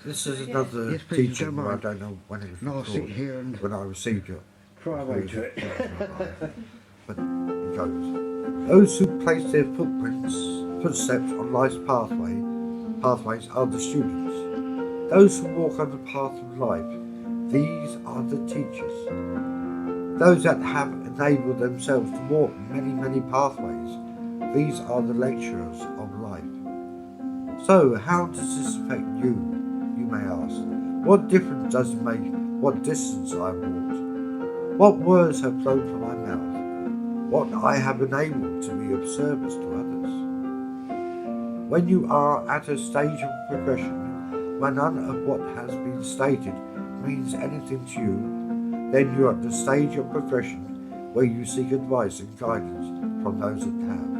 This is another teaching where I don't know when it was recorded, when I received it. Try away to it. But it goes. Those who place their footsteps on life's pathways are the students. Those who walk on the path of life, these are the teachers. Those that have enabled themselves to walk many pathways, these are the lecturers of life. So, how does this affect you may ask? What difference does it make what distance I have walked? What words have flown from my mouth? What I have been able to be of service to others? When you are at a stage of progression where none of what has been stated means anything to you, then you are at the stage of progression where you seek advice and guidance from those that have.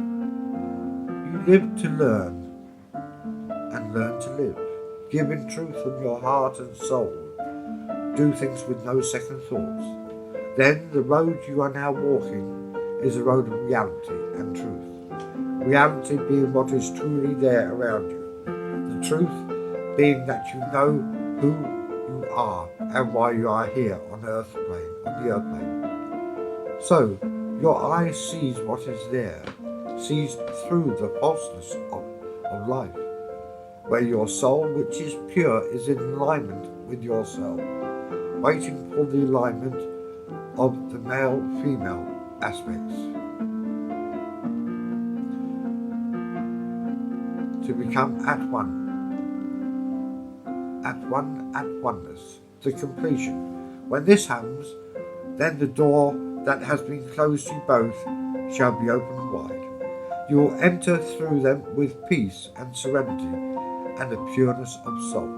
You live to learn and learn to live. Give in truth from your heart and soul. Do things with no second thoughts. Then the road you are now walking is a road of reality and truth. Reality being what is truly there around you. The truth being that you know who you are and why you are here on the earth plane. So your eye sees what is there, sees through the falseness of life, where your soul, which is pure, is in alignment with yourself, waiting for the alignment of the male-female aspects to become at oneness, to completion. When this happens, then the door that has been closed to both shall be opened wide. You will enter through them with peace and serenity and the pureness of soul.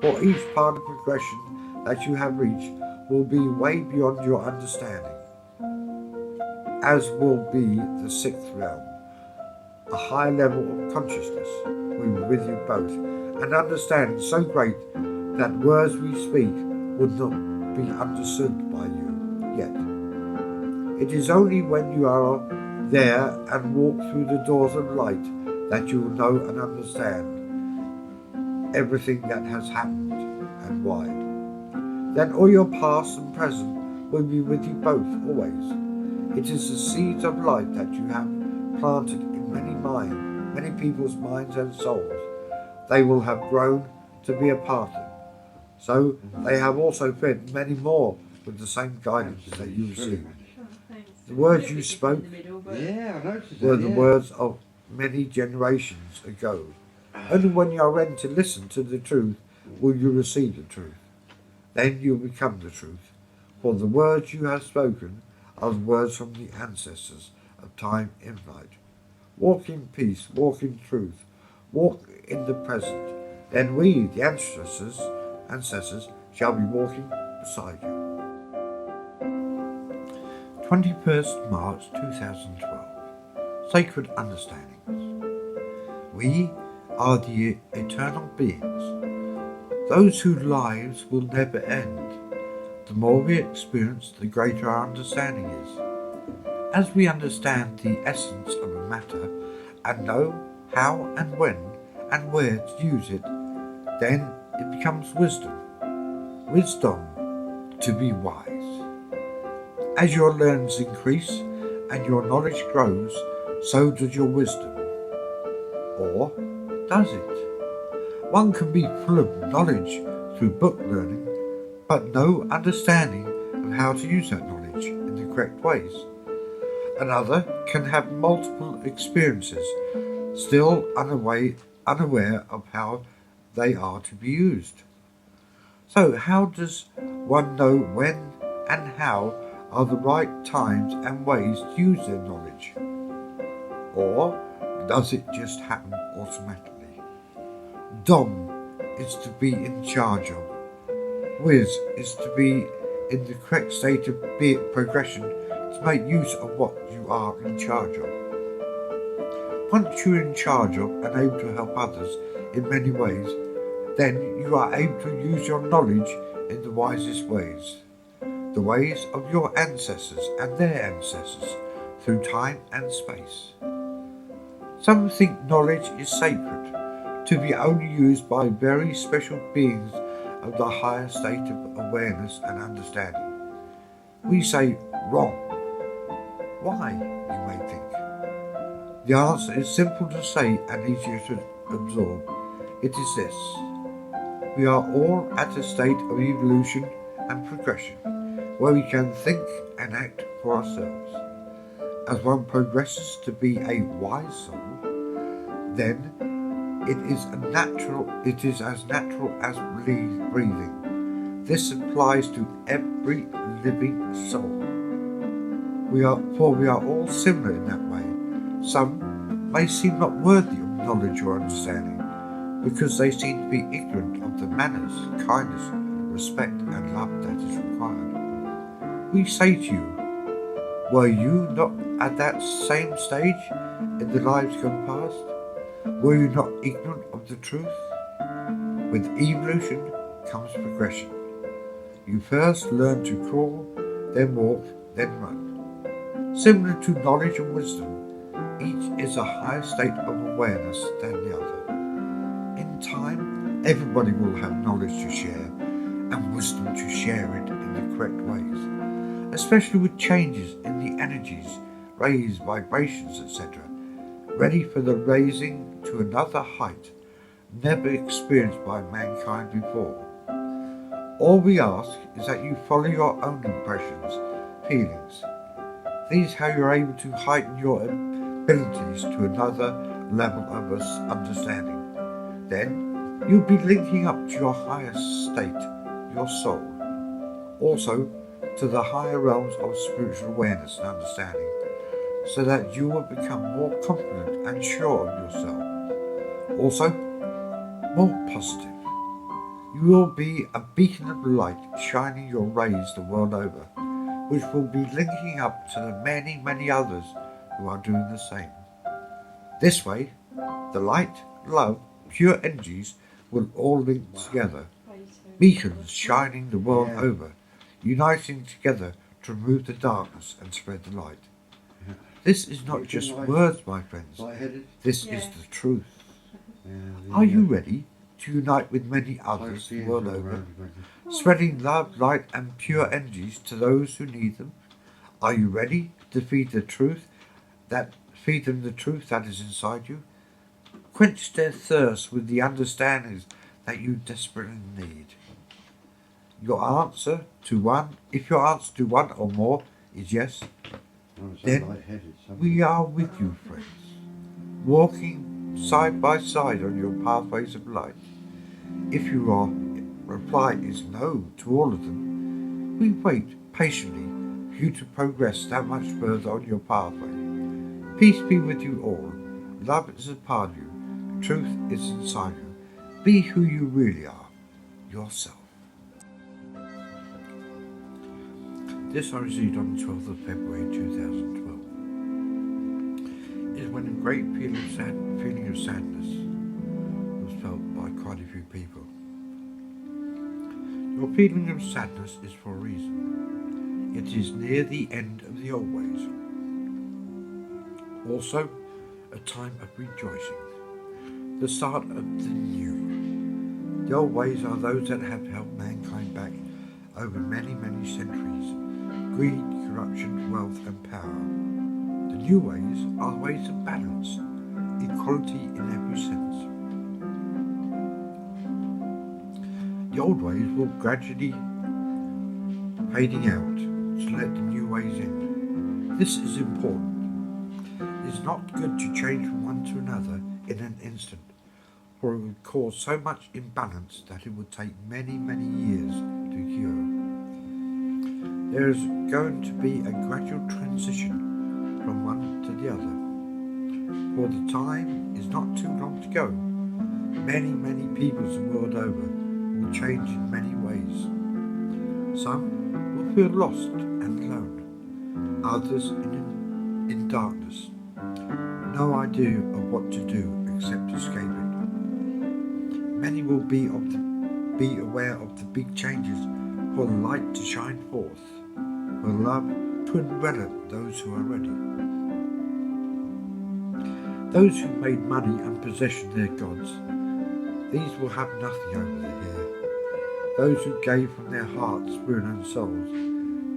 For each part of progression that you have reached will be way beyond your understanding, as will be the sixth realm. A high level of consciousness will be with you both, and understanding so great that words we speak would not be understood by you yet. It is only when you are there and walk through the doors of light that you will know and understand everything that has happened and why. Then all your past and present will be with you both always. It is the seeds of light that you have planted in many people's minds and souls. They will have grown to be a part of. So they have also fed many more with the same guidance that you received. The words you spoke were the words of many generations ago. Only when you are ready to listen to the truth will you receive the truth. Then you will become the truth. For the words you have spoken are the words from the ancestors of time infinite. Walk in peace, walk in truth, walk in the present. Then we, the ancestors, shall be walking beside you. 21st March 2012. Sacred Understandings. We are the eternal beings, those whose lives will never end. The more we experience, the greater our understanding is. As we understand the essence of a matter and know how and when and where to use it, then it becomes wisdom. Wisdom to be wise. As your learnings increase and your knowledge grows, so does your wisdom. Or does it? One can be full of knowledge through book learning, but no understanding of how to use that knowledge in the correct ways. Another can have multiple experiences, still unaware of how they are to be used. So how does one know when and how are the right times and ways to use their knowledge? Or does it just happen automatically? Dom is to be in charge of. Wiz is to be in the correct state of progression to make use of what you are in charge of. Once you're in charge of and able to help others in many ways, then you are able to use your knowledge in the wisest ways, the ways of your ancestors and their ancestors through time and space. Some think knowledge is sacred, to be only used by very special beings of the higher state of awareness and understanding. We say wrong. Why, you may think? The answer is simple to say and easier to absorb. It is this. We are all at a state of evolution and progression, where we can think and act for ourselves. As one progresses to be a wise soul, then it is as natural as breathing. This applies to every living soul. We are all similar in that way. Some may seem not worthy of knowledge or understanding, because they seem to be ignorant of the manners, kindness, respect and love that is required. We say to you, were you not at that same stage in the lives gone past? Were you not ignorant of the truth? With evolution comes progression. You first learn to crawl, then walk, then run. Similar to knowledge and wisdom, each is a higher state of awareness than the other. In time, everybody will have knowledge to share and wisdom to share it in the correct ways, especially with changes in the energies, rays, vibrations, etc., ready for the raising to another height never experienced by mankind before. All we ask is that you follow your own impressions, feelings. These how you're able to heighten your abilities to another level of understanding. Then you'll be linking up to your highest state, your soul. Also to the higher realms of spiritual awareness and understanding, so that you will become more confident and sure of yourself. Also, more positive. You will be a beacon of light shining your rays the world over, which will be linking up to the many, many others who are doing the same. This way, the light, love, pure energies will all link together, beacons shining the world over, uniting together to remove the darkness and spread the light. This is not just words, my friends. This is the truth. Are you ready to unite with many others the world over, spreading love, light and pure energies to those who need them? Are you ready to feed them the truth that is inside you? Quench their thirst with the understandings that you desperately need. If your answer to one or more is yes, then we are with you, friends, walking side by side on your pathways of light. If your reply is no to all of them, we wait patiently for you to progress that much further on your pathway. Peace be with you all. Love is a part of you. Truth is inside you. Be who you really are, yourself. This I received on the 12th of February 2012. It is when a great feeling of sadness was felt by quite a few people. Your feeling of sadness is for a reason. It is near the end of the old ways. Also, a time of rejoicing, the start of the new. The old ways are those that have held mankind back over many, many centuries. Greed, corruption, wealth and power. The new ways are ways of balance, equality in every sense. The old ways will gradually fading out to let the new ways in. This is important. It is not good to change from one to another in an instant, for it would cause so much imbalance that it would take many, many years to cure. There is going to be a gradual transition from one to the other, for the time is not too long to go. Many, many peoples the world over will change in many ways. Some will feel lost and alone, others in darkness, no idea of what to do except escape it. Many will be aware of the big changes, for the light to shine forth, for love to envelop those who are ready. Those who made money and possession their gods These will have nothing over the hair. Those who gave from their hearts, spirit and souls,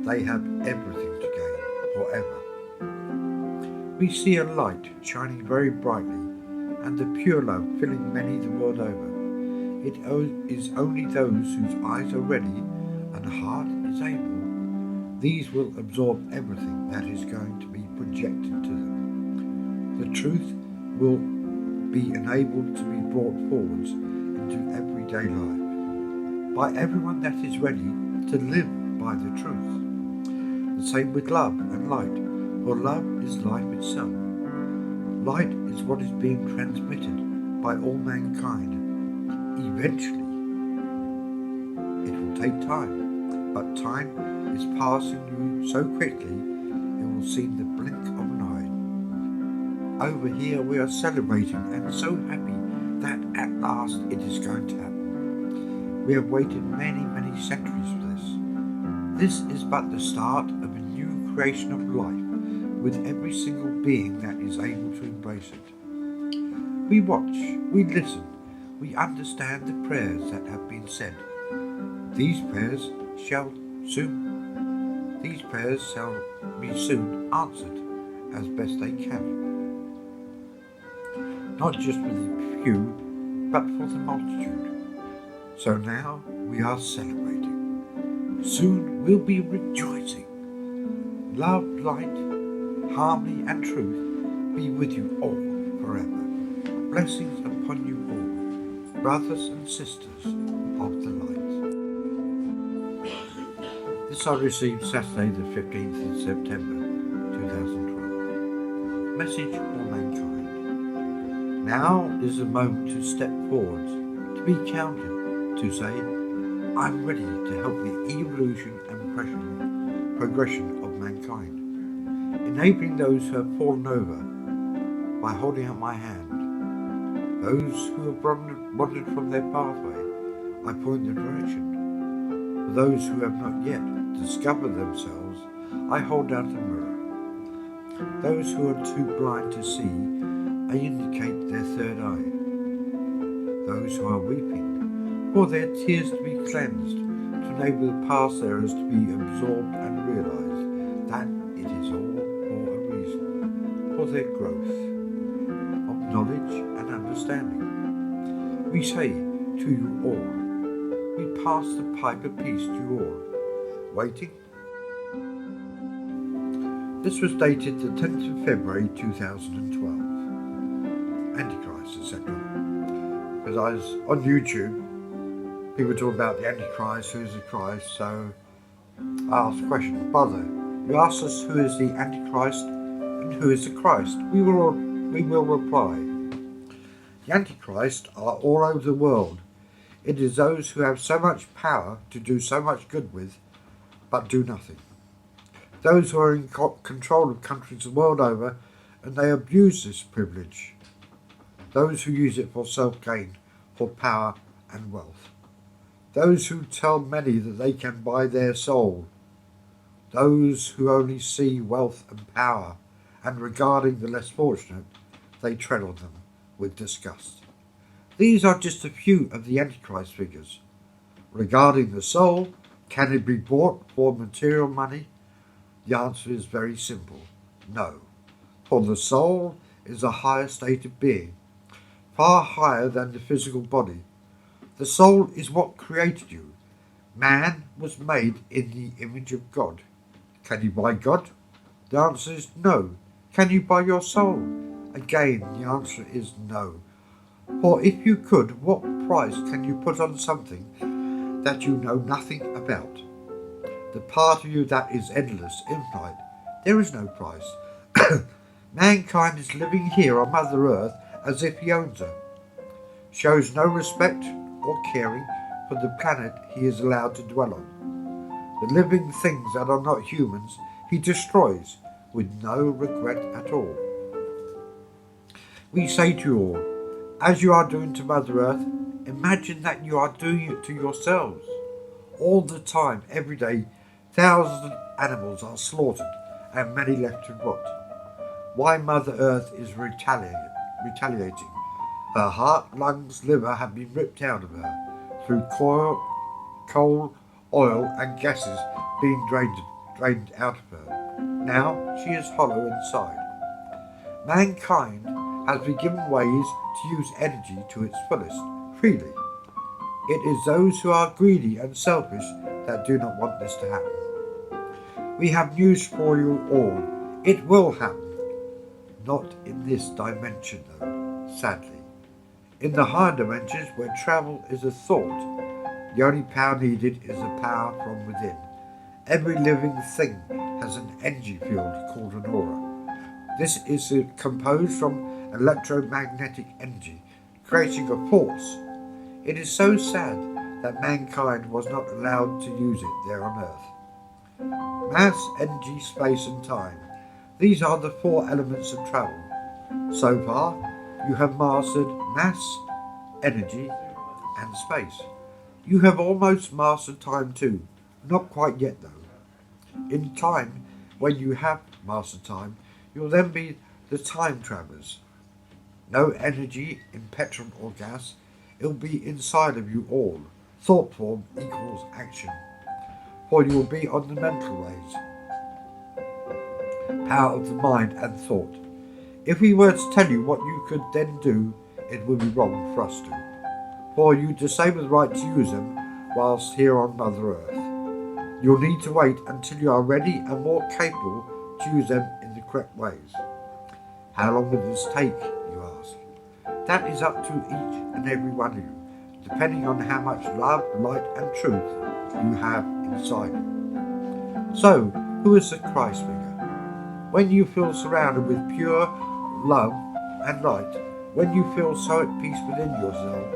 they have everything to gain forever. We see a light shining very brightly, and the pure love filling many the world over. It is only those whose eyes are ready and heart is able. These will absorb everything that is going to be projected to them. The truth will be enabled to be brought forwards into everyday life by everyone that is ready to live by the truth. The same with love and light, for love is life itself. Light is what is being transmitted by all mankind. Eventually, it will take time, but time is passing you so quickly it will seem the blink of an eye. Over here we are celebrating and so happy that at last it is going to happen. We have waited many, many centuries for this. This is but the start of a new creation of life, with every single being that is able to embrace it. We watch, we listen, we understand the prayers that have been said. These prayers shall be soon answered as best they can. Not just for the few, but for the multitude. So now we are celebrating. Soon we'll be rejoicing. Love, light, harmony and truth be with you all forever. Blessings upon you all, brothers and sisters of the light. This I received Saturday the 15th of September 2012. Message for mankind. Now is the moment to step forward, to be counted, to say, I'm ready to help the evolution and progression of mankind, enabling those who have fallen over by holding out my hand. Those who have wandered from their pathway, I point the direction. For those who have not yet discovered themselves, I hold out a mirror. Those who are too blind to see, I indicate their third eye. Those who are weeping, for their tears to be cleansed, to enable the past errors to be absorbed and realized that it is all for a reason, for their growth of knowledge and understanding. We say to you all, we pass the pipe of peace to you all. Waiting? This was dated the 10th of February 2012. Antichrist, etc. Because I was on YouTube, people talk about the Antichrist, who is the Christ, so I asked a question. Brother, you asked us who is the Antichrist and who is the Christ. We will reply. The Antichrist are all over the world. It is those who have so much power to do so much good with, but do nothing. Those who are in control of countries the world over, and they abuse this privilege. Those who use it for self-gain, for power and wealth. Those who tell many that they can buy their soul. Those who only see wealth and power, and regarding the less fortunate, they tread on them with disgust. These are just a few of the Antichrist figures. Regarding the soul, can it be bought for material money? The answer is very simple, no. For the soul is a higher state of being, far higher than the physical body. The soul is what created you. Man was made in the image of God. Can you buy God? The answer is no. Can you buy your soul? Again, the answer is no. For if you could, what price can you put on something that you know nothing about? The part of you that is endless, infinite, there is no price. Mankind is living here on Mother Earth as if he owns her, shows no respect or caring for the planet he is allowed to dwell on. The living things that are not humans he destroys with no regret at all. We say to you all, as you are doing to Mother Earth, imagine that you are doing it to yourselves. All the time, every day, thousands of animals are slaughtered and many left to rot. Why Mother Earth is retaliating. Her heart, lungs, liver have been ripped out of her through coal, oil and gases being drained out of her. Now she is hollow inside. Mankind has been given ways to use energy to its fullest, freely. It is those who are greedy and selfish that do not want this to happen. We have news for you all. It will happen. Not in this dimension though, sadly. In the higher dimensions where travel is a thought, the only power needed is the power from within. Every living thing has an energy field called an aura. This is composed from electromagnetic energy, creating a force. It is so sad that mankind was not allowed to use it there on Earth. Mass, energy, space and time. These are the four elements of travel. So far, you have mastered mass, energy and space. You have almost mastered time too. Not quite yet though. In time, when you have mastered time, you'll then be the time travelers. No energy in petrol or gas. It'll be inside of you all. Thought form equals action. For you will be on the mental ways. Power of the mind and thought. If we were to tell you what you could then do, it would be wrong for us to. For you to say with the right to use them whilst here on Mother Earth. You'll need to wait until you are ready and more capable to use them in the correct ways. How long will this take, you ask? That is up to each and every one of you, depending on how much love, light and truth you have inside you. So, who is the Christ figure? When you feel surrounded with pure love and light, when you feel so at peace within yourself,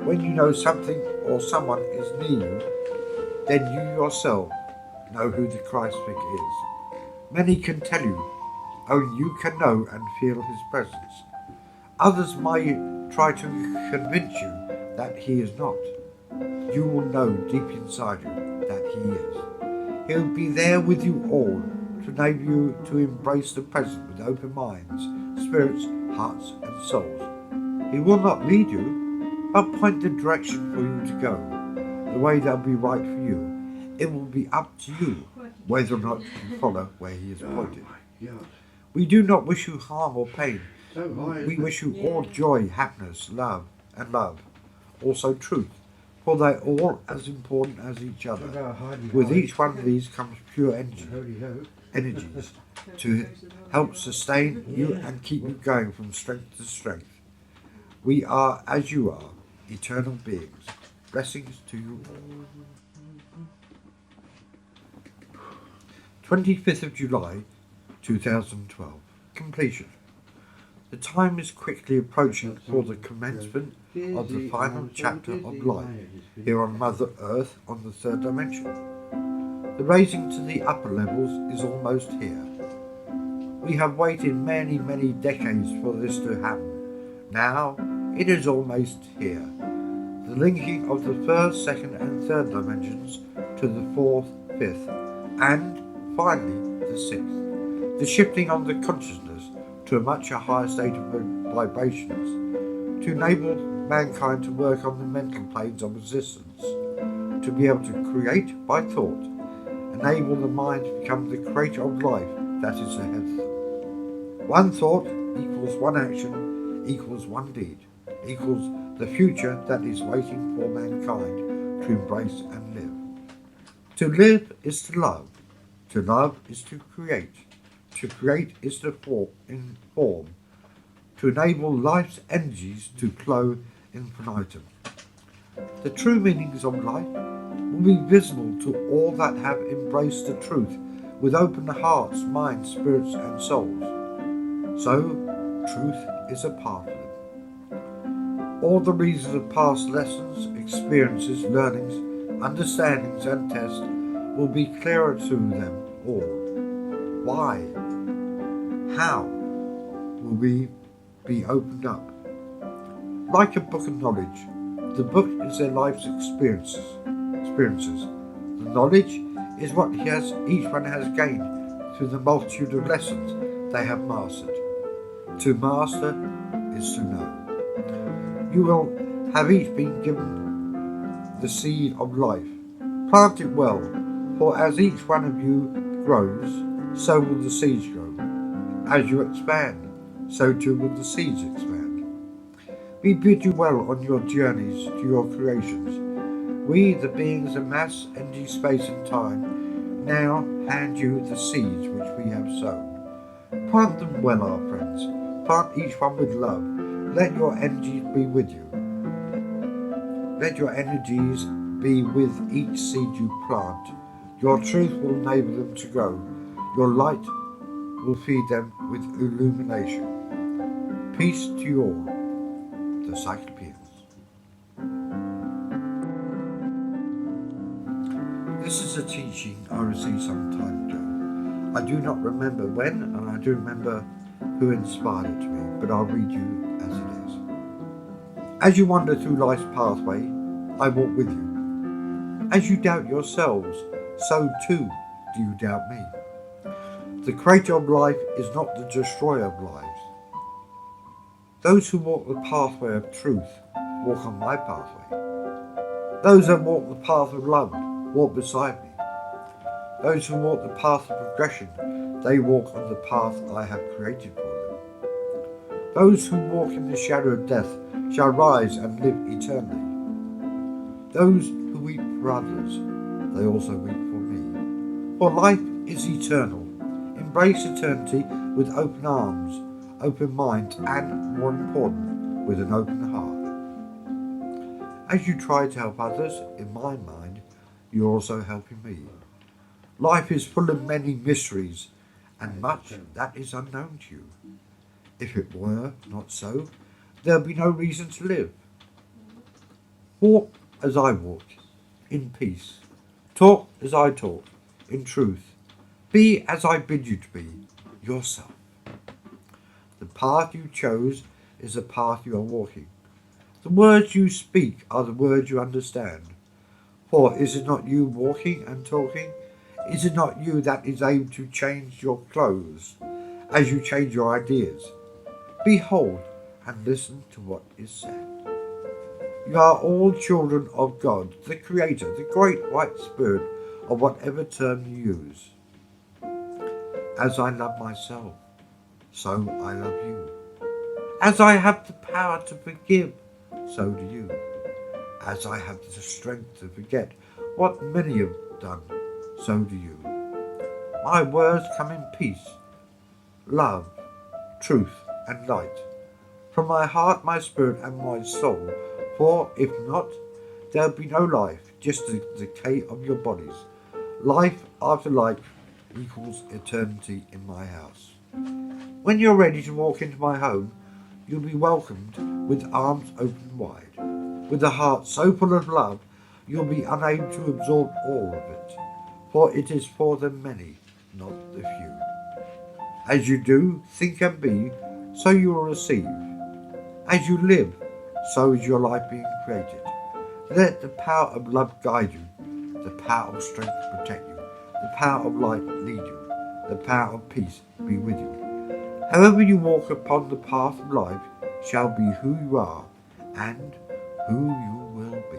when you know something or someone is near you, then you yourself know who the Christ figure is. Many can tell you, only you can know and feel his presence. Others might try to convince you that he is not. You will know deep inside you that he is. He'll be there with you all to enable you to embrace the present with open minds, spirits, hearts and souls. He will not lead you, but point the direction for you to go, the way that will be right for you. It will be up to you whether or not you follow where he is pointed. We do not wish you harm or pain. We wish you all joy, happiness, love, also truth, for they are all as important as each other. With each one of these comes pure energies to help sustain you and keep you going from strength to strength. We are as you are, eternal beings. Blessings to you all. 25th of July, 2012. Completion. The time is quickly approaching for the commencement of the final chapter of life here on Mother Earth on the third dimension. The raising to the upper levels is almost here. We have waited many, many decades for this to happen. Now it is almost here. The linking of the first, second and third dimensions to the fourth, fifth and finally the sixth. The shifting of the consciousness to a much higher state of vibrations, to enable mankind to work on the mental planes of existence, to be able to create by thought, enable the mind to become the creator of life that is ahead of them. One thought equals one action equals one deed, equals the future that is waiting for mankind to embrace and live. To live is to love is to create is to form, to enable life's energies to flow infinitum. The true meanings of life will be visible to all that have embraced the truth with open hearts, minds, spirits and souls. So, truth is a part of them. All the reasons of past lessons, experiences, learnings, understandings and tests will be clearer to them all. Why? How will we be opened up? Like a book of knowledge, the book is their life's experiences. The knowledge is what each one has gained through the multitude of lessons they have mastered. To master is to know. You will have each been given the seed of life. Plant it well, for as each one of you grows, so will the seeds grow. As you expand, so too will the seeds expand. We bid you well on your journeys to your creations. We, the beings of mass, energy, space and time, now hand you the seeds which we have sown. Plant them well, our friends. Plant each one with love. Let your energies be with you. Let your energies be with each seed you plant. Your truth will enable them to grow. Your light will feed them with illumination. Peace to you all, the Cyclopeans. This is a teaching I received some time ago. I do not remember when, and I do remember who inspired it to me, but I'll read you as it is. As you wander through life's pathway, I walk with you. As you doubt yourselves, so too do you doubt me. The creator of life is not the destroyer of lives. Those who walk the pathway of truth walk on my pathway. Those that walk the path of love walk beside me. Those who walk the path of progression, they walk on the path I have created for them. Those who walk in the shadow of death shall rise and live eternally. Those who weep for others, they also weep for me. For life is eternal. Embrace eternity with open arms, open mind, and, more important, with an open heart. As you try to help others, in my mind, you're also helping me. Life is full of many mysteries, and much that is unknown to you. If it were not so, there'd be no reason to live. Walk as I walk, in peace. Talk as I talk, in truth. Be as I bid you to be, yourself. The path you chose is the path you are walking. The words you speak are the words you understand. For is it not you walking and talking? Is it not you that is able to change your clothes as you change your ideas? Behold and listen to what is said. You are all children of God, the Creator, the Great White Spirit, or whatever term you use. As I love myself, so I love you. As I have the power to forgive, so do you. As I have the strength to forget what many have done, so do you. My words come in peace, love, truth, and light. From my heart, my spirit, and my soul. For if not, there will be no life, just the decay of your bodies. Life after life equals eternity in my house. When you're ready to walk into my home, you'll be welcomed with arms open wide. With a heart so full of love, you'll be unable to absorb all of it, for it is for the many, not the few. As you do, think and be, so you will receive. As you live, so is your life being created. Let the power of love guide you, the power of strength protect you, the power of light lead you, the power of peace be with you. However you walk upon the path of life shall be who you are and who you will be.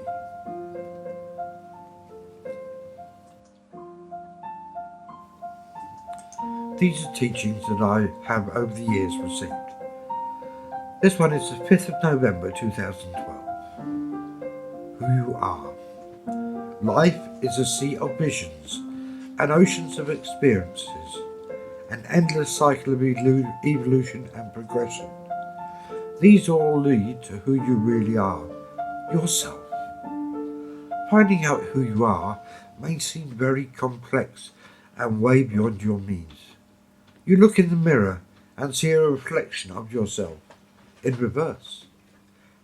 These are teachings that I have over the years received. This one is the 5th of November 2012. Who you are. Life is a sea of visions and oceans of experiences, an endless cycle of evolution and progression. These all lead to who you really are, yourself. Finding out who you are may seem very complex and way beyond your means. You look in the mirror and see a reflection of yourself in reverse.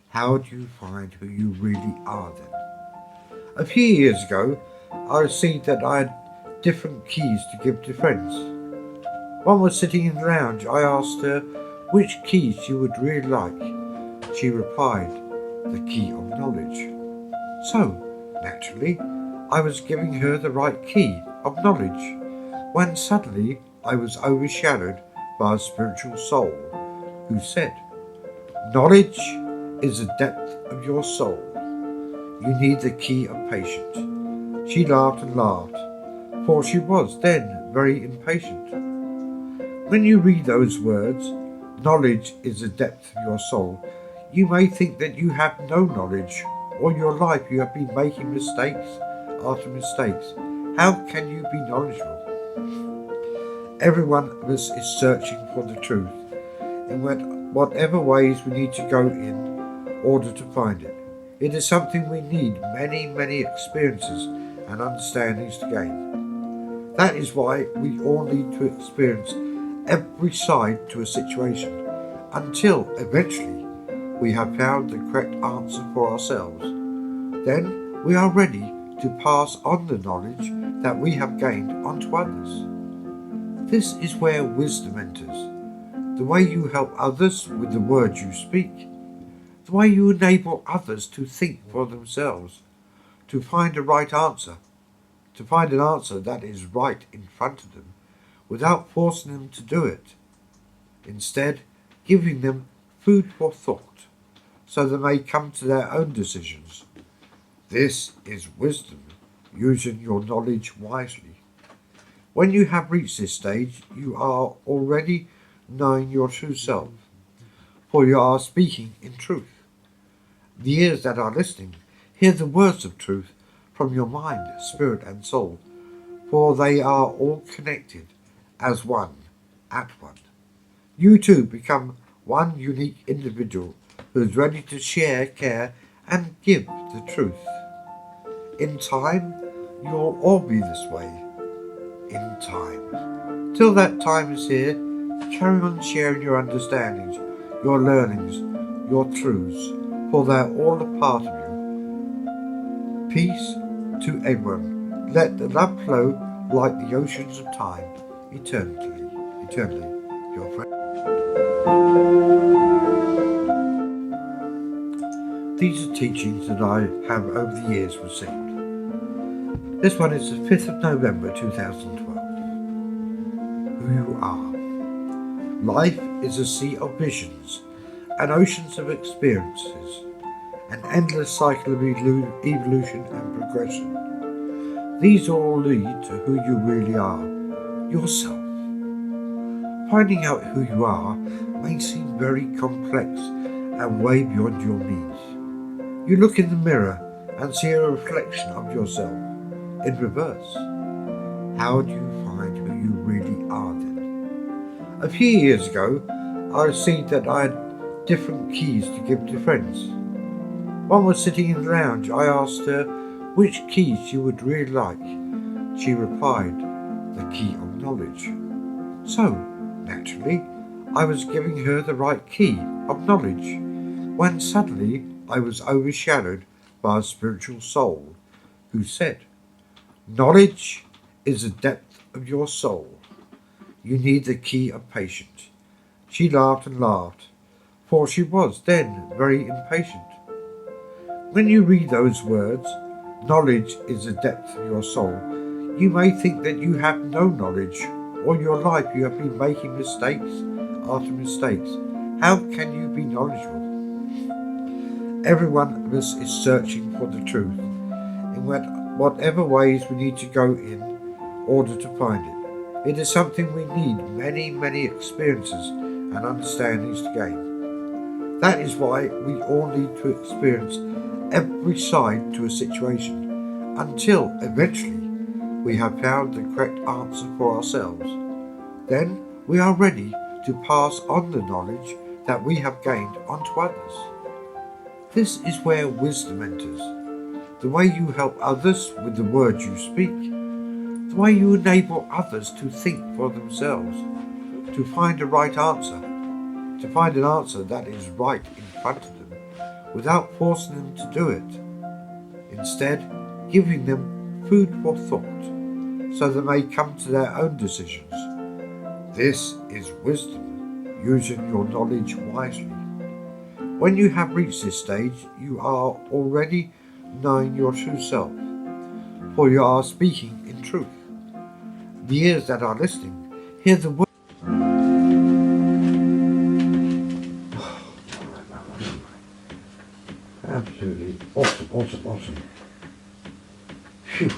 How do you find who you really are then? A few years ago, I received that I had different keys to give to friends. One was sitting in the lounge. I asked her which key she would really like. She replied, the key of knowledge. So, naturally, I was giving her the right key of knowledge, when suddenly I was overshadowed by a spiritual soul who said, knowledge is the depth of your soul. You need the key of patience. She laughed and laughed, for she was then very impatient. When you read those words, knowledge is the depth of your soul, you may think that you have no knowledge. All your life you have been making mistakes after mistakes. How can you be knowledgeable? Every one of us is searching for the truth, in whatever ways we need to go in order to find it. It is something we need many experiences and understandings to gain. That is why we all need to experience every side to a situation until eventually we have found the correct answer for ourselves. Then we are ready to pass on the knowledge that we have gained onto others. This is where wisdom enters. The way you help others with the words you speak. The way you enable others to think for themselves. To find a right answer. To find an answer that is right in front of them without forcing them to do it. Instead, giving them food for thought so they may come to their own decisions. This is wisdom, using your knowledge wisely. When you have reached this stage, you are already knowing your true self, for you are speaking in truth. The ears that are listening hear the words of truth from your mind, spirit and soul, for they are all connected as one, at one. You too become one unique individual who is ready to share, care and give the truth. In time, you'll all be this way. In time. Till that time is here, carry on sharing your understandings, your learnings, your truths, for they are all a part of you. Peace to everyone. Let the love flow like the oceans of time, eternally, your friend. These are teachings that I have over the years received. This one is the 5th of November 2012. Who you are. Life is a sea of visions and oceans of experiences, an endless cycle of evolution and progression. These all lead to who you really are, yourself. Finding out who you are may seem very complex and way beyond your means. You look in the mirror and see a reflection of yourself in reverse. How do you find who you really are then? A few years ago, I received that I had different keys to give to friends. One was sitting in the lounge. I asked her which key she would really like. She replied, the key of knowledge. So, naturally, I was giving her the right key of knowledge, when suddenly I was overshadowed by a spiritual soul who said, knowledge is the depth of your soul. You need the key of patience. She laughed and laughed, for she was then very impatient. When you read those words, knowledge is the depth of your soul, you may think that you have no knowledge. All your life you have been making mistakes after mistakes. How can you be knowledgeable? Every one of us is searching for the truth, in whatever ways we need to go in order to find it. It is something we need many experiences and understandings to gain. That is why we all need to experience every side to a situation until eventually we have found the correct answer for ourselves. Then we are ready to pass on the knowledge that we have gained onto others. This is where wisdom enters. The way you help others with the words you speak. The way you enable others to think for themselves. To find a right answer. To find an answer that is right in front of them without forcing them to do it. Instead, giving them food for thought so they may come to their own decisions. This is wisdom, using your knowledge wisely. When you have reached this stage, you are already knowing your true self, for you are speaking in truth. The ears that are listening hear the words. Absolutely awesome, awesome, awesome. Phew.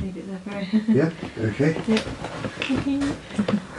Leave it there for Yeah, okay. Yep.